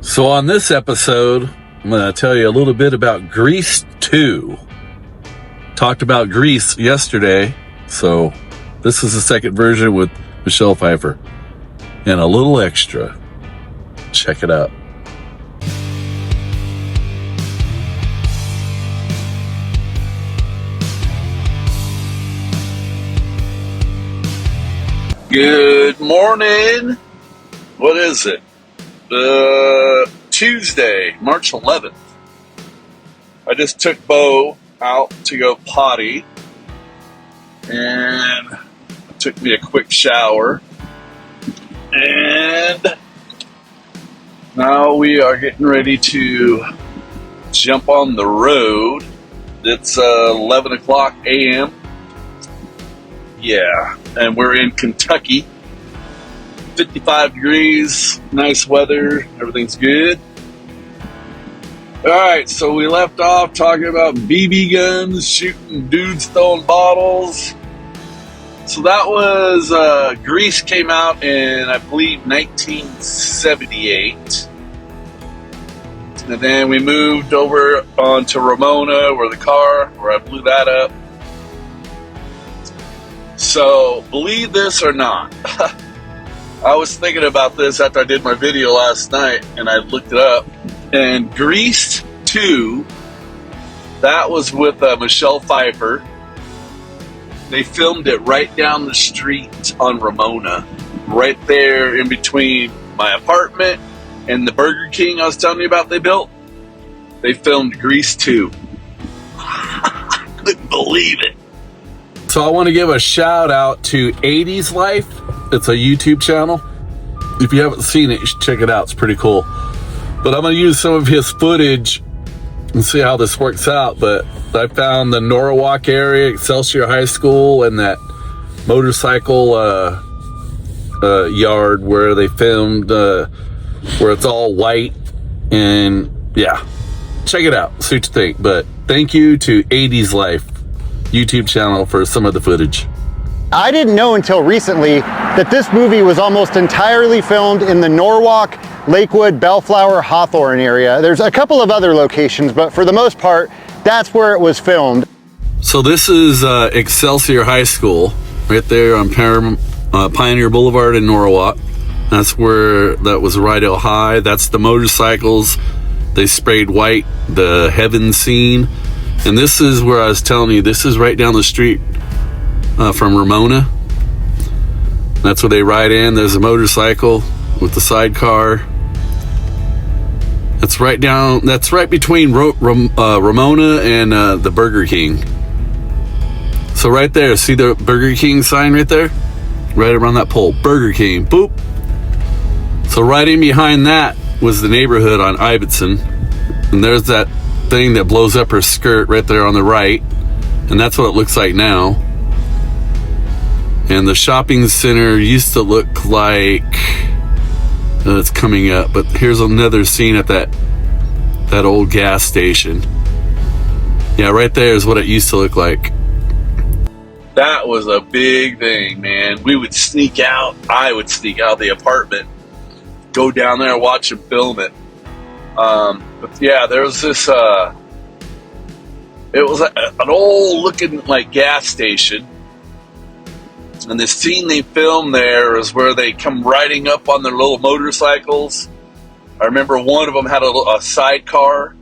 So on this episode, I'm going to tell you a little bit about Grease 2. Talked about Grease yesterday, so this is the second version with Michelle Pfeiffer. And a little extra. Check it out. Good morning. What is it? Tuesday, March 11th. I just took Bo out to go potty, and it took me a quick shower, and now we are getting ready to jump on the road. It's 11 o'clock a.m. Yeah, and we're in Kentucky. 55 degrees, nice weather, everything's good. Alright, so we left off talking about BB guns, shooting dudes throwing bottles. So that was, Grease came out in, I believe, 1978. And then we moved over onto Ramona, where I blew that up. So, believe this or not, I was thinking about this after I did my video last night, and I looked it up. And Grease 2, that was with Michelle Pfeiffer. They filmed it right down the street on Ramona, right there in between my apartment and the Burger King I was telling you about they built. They filmed Grease 2. I couldn't believe it. So I want to give a shout out to 80s Life. It's a YouTube channel. If you haven't seen it, you should check it out. It's pretty cool. But I'm going to use some of his footage and see how this works out. But I found the Norwalk area, Excelsior High School, and that motorcycle yard where they filmed, where it's all white. And yeah, check it out. See what you think. But thank you to 80s Life YouTube channel for some of the footage. I didn't know until recently that this movie was almost entirely filmed in the Norwalk, Lakewood, Bellflower, Hawthorne area. There's a couple of other locations, but for the most part, that's where it was filmed. So this is Excelsior High School, right there on Pioneer Boulevard in Norwalk. That's where that was Rydell High. That's the motorcycles. They sprayed white, the heaven scene. And this is where I was telling you, this is right down the street from Ramona. That's where they ride in. There's a motorcycle with the sidecar. That's right between Ramona and the Burger King. So right there, see the Burger King sign right there? Right around that pole, Burger King, boop. So right in behind that was the neighborhood on Ibbotson. And there's that thing that blows up her skirt right there on the right. And that's what it looks like now. And the shopping center used to look like it's coming up, but here's another scene at that old gas station. Yeah, right there is what it used to look like. That was a big thing, man. We would sneak out. I would sneak out of the apartment, go down there and watch them film it. But yeah, there was this, it was an old looking like gas station. And the scene they filmed there is where they come riding up on their little motorcycles. I remember one of them had a sidecar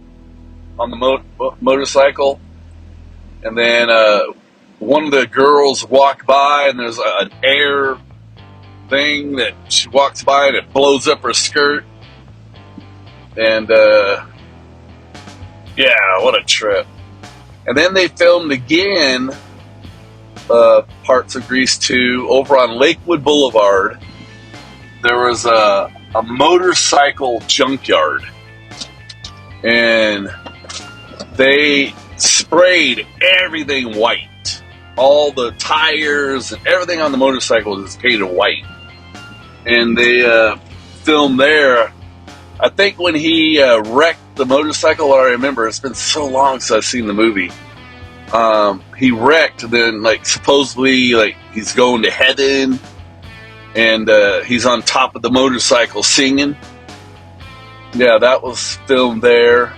on the motorcycle. And then one of the girls walked by, and there's an air thing that she walks by and it blows up her skirt. And yeah, what a trip. And then they filmed again parts of Grease 2 over on Lakewood Boulevard. There was a motorcycle junkyard, and they sprayed everything white. All the tires and everything on the motorcycle is painted white. And they filmed there. I think when he wrecked the motorcycle, what I remember, it's been so long since I've seen the movie. He wrecked, then like supposedly like he's going to heaven, and he's on top of the motorcycle singing. yeah, that was filmed there.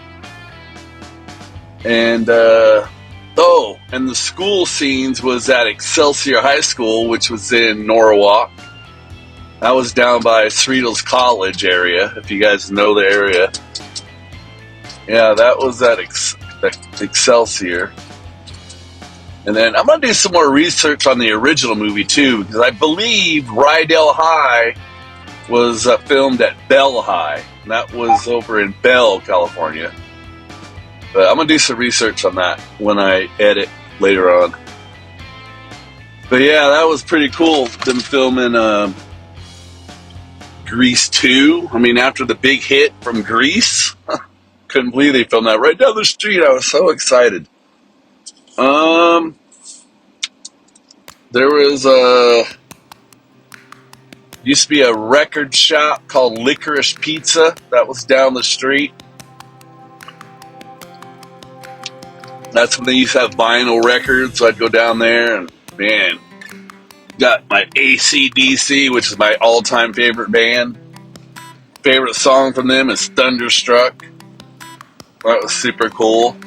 And and the school scenes was at Excelsior High School, which was in Norwalk. That was down by Cerritos College area, if you guys know the area. Yeah, that was at Excelsior. And then I'm going to do some more research on the original movie, too, because I believe Rydell High was filmed at Bell High. And that was over in Bell, California. But I'm going to do some research on that when I edit later on. But yeah, that was pretty cool, them filming Grease 2. I mean, after the big hit from Grease, couldn't believe they filmed that right down the street. I was so excited. There was used to be a record shop called Licorice Pizza that was down the street. That's when they used to have vinyl records, so I'd go down there and, man, got my AC/DC, which is my all-time favorite band. Favorite song from them is Thunderstruck. That was super cool.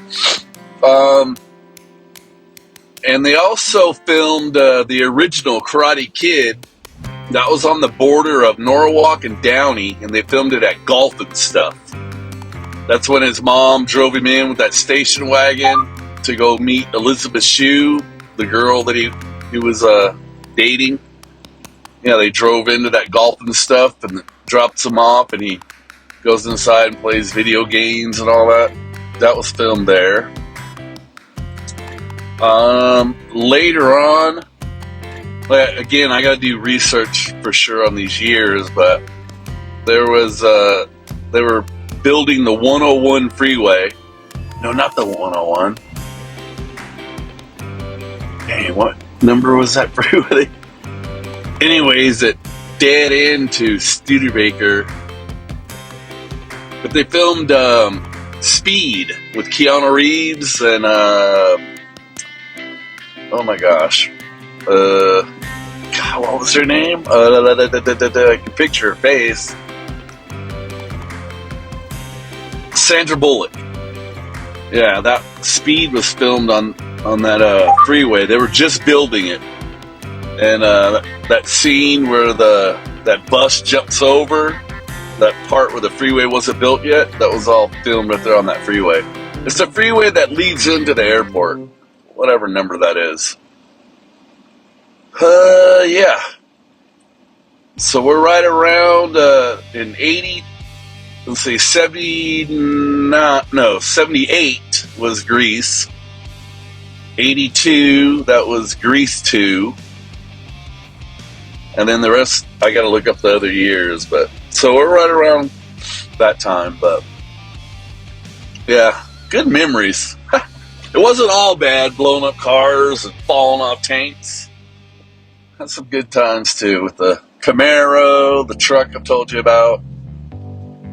And they also filmed the original Karate Kid. That was on the border of Norwalk and Downey, and they filmed it at Golf and Stuff. That's when his mom drove him in with that station wagon to go meet Elizabeth Shue, the girl that he was dating. Yeah, they drove into that Golf and Stuff and drops him off, and he goes inside and plays video games and all that. That was filmed there. Later on, again, I got to do research for sure on these years, but there was they were building the 101 freeway. No, not the 101. Dang, what number was that freeway? Anyways, it dead end to Studebaker. But they filmed Speed with Keanu Reeves and oh my gosh. God, what was her name? I can picture her face. Sandra Bullock. Yeah, that Speed was filmed on that freeway. They were just building it. And that scene where that bus jumps over, that part where the freeway wasn't built yet, that was all filmed right there on that freeway. It's the freeway that leads into the airport. Whatever number that is. Yeah. So we're right around in 80, let's see, 78 was Grease. 82, that was Grease 2. And then the rest, I gotta look up the other years, but so we're right around that time, but yeah, good memories. It wasn't all bad, blowing up cars and falling off tanks. Had some good times too with the Camaro, the truck I've told you about.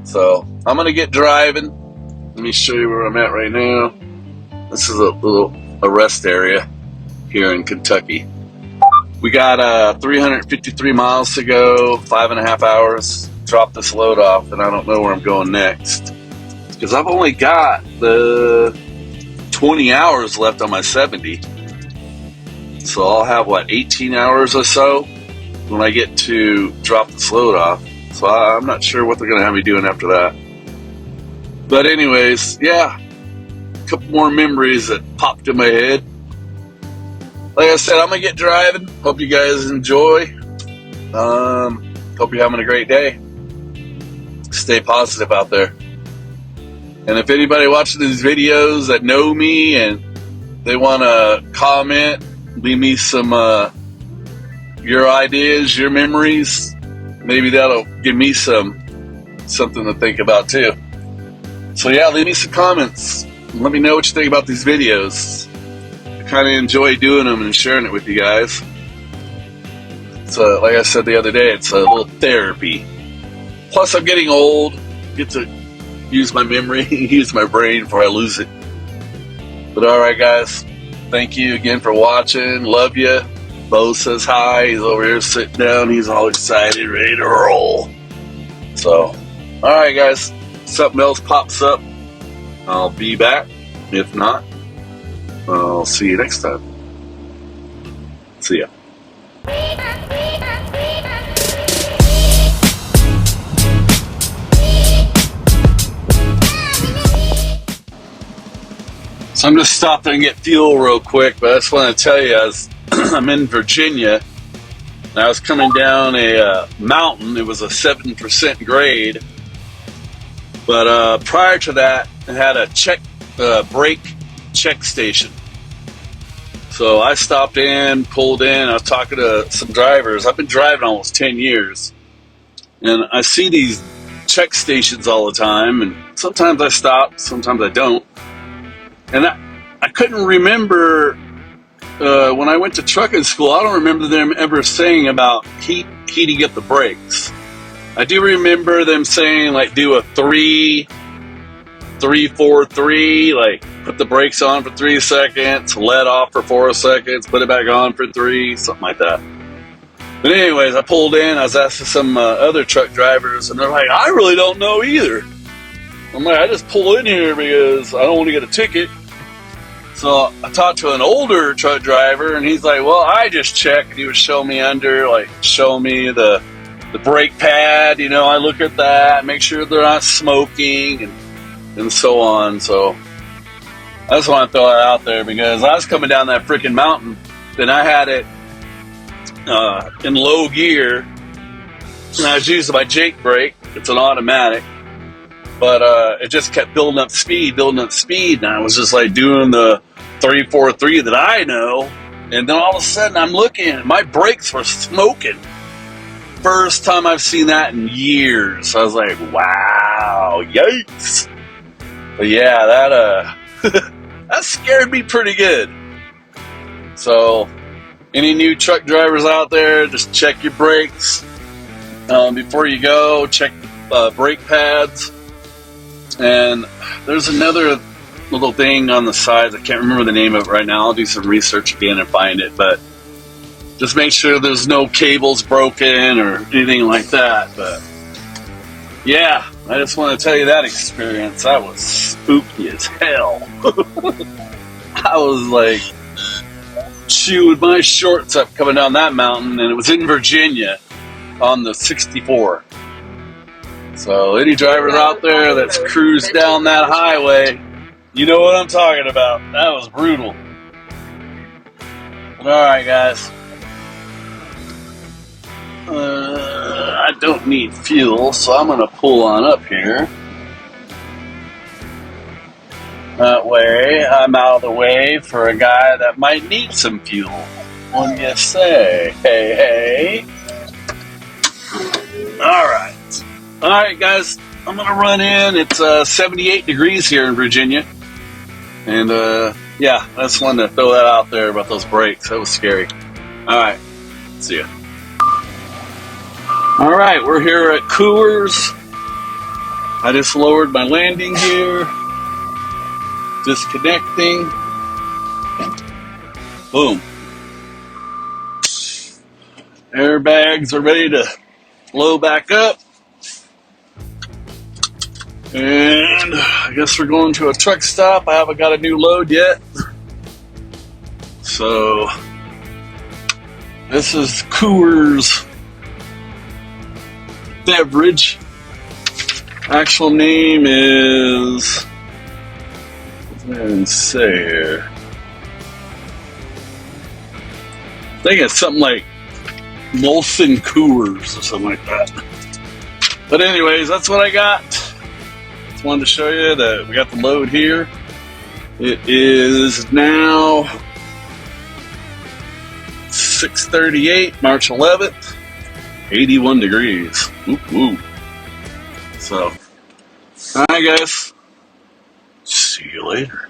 So I'm gonna get driving. Let me show you where I'm at right now. This is a little rest area here in Kentucky. We got 353 miles to go, 5.5 hours. Drop this load off, and I don't know where I'm going next because I've only got the 20 hours left on my 70. So I'll have, 18 hours or so when I get to drop this load off. So I'm not sure what they're going to have me doing after that. But anyways, yeah, a couple more memories that popped in my head. Like I said, I'm going to get driving. Hope you guys enjoy. Hope you're having a great day. Stay positive out there. And if anybody watching these videos that know me and they want to comment, leave me some your ideas, your memories, maybe that'll give me something to think about too. So yeah, leave me some comments. Let me know what you think about these videos. I kind of enjoy doing them and sharing it with you guys. So like I said the other day, it's a little therapy. Plus I'm getting old, get to use my memory, use my brain before I lose it. But alright guys, thank you again for watching. Love you. Bo says hi. He's over here sitting down. He's all excited, ready to roll. So, alright guys. something else pops up, I'll be back. If not, I'll see you next time. See ya. So I'm just stopping and get fuel real quick, but I just want to tell you, I'm in Virginia, and I was coming down a mountain. It was a 7% grade, but prior to that, it had a brake check station. So I stopped in, pulled in. I was talking to some drivers. I've been driving almost 10 years, and I see these check stations all the time, and sometimes I stop, sometimes I don't. And I couldn't remember when I went to trucking school. I don't remember them ever saying about heating up the brakes. I do remember them saying, like, do a 3, 4, 3, like put the brakes on for 3 seconds, let off for 4 seconds, put it back on for 3, something like that. But anyways, I pulled in. I was asking some other truck drivers, and they're like, I really don't know either. I'm like, I just pull in here because I don't want to get a ticket. So I talked to an older truck driver, and he's like, well, I just checked. He would show me the brake pad. You know, I look at that, make sure they're not smoking, and so on. So I just want to throw that out there because I was coming down that freaking mountain, and I had it in low gear, and I was using my Jake brake. It's an automatic. But it just kept building up speed, and I was just like doing the 3, 4, 3 that I know, and then all of a sudden I'm looking, and my brakes were smoking. First time I've seen that in years. I was like, wow, yikes. But yeah, that scared me pretty good. So, any new truck drivers out there, just check your brakes. Before you go, check the brake pads. And there's another little thing on the sides. I can't remember the name of it right now. I'll do some research again and find it. But just make sure there's no cables broken or anything like that. But yeah, I just want to tell you that experience. That was spooky as hell. I was like chewing my shorts up coming down that mountain, and it was in Virginia on the 64. So any drivers out there that's cruised down that highway, you know what I'm talking about. That was brutal. But alright, guys. I don't need fuel, so I'm going to pull on up here. That way, I'm out of the way for a guy that might need some fuel. What do you say? Hey, hey. Alright. Alright, guys, I'm going to run in. It's 78 degrees here in Virginia. And, yeah, I just wanted to throw that out there about those brakes. That was scary. Alright, see ya. Alright, we're here at Coors. I just lowered my landing gear. Disconnecting. Boom. Airbags are ready to load back up. And I guess we're going to a truck stop. I haven't got a new load yet. So this is Coors beverage. Actual name is, what did I say here? I think it's something like Molson Coors or something like that. But anyways, that's what I got. Just wanted to show you that we got the load here. It is now 6:38, March 11th, 81 degrees. Woo. So, alright guys, see you later.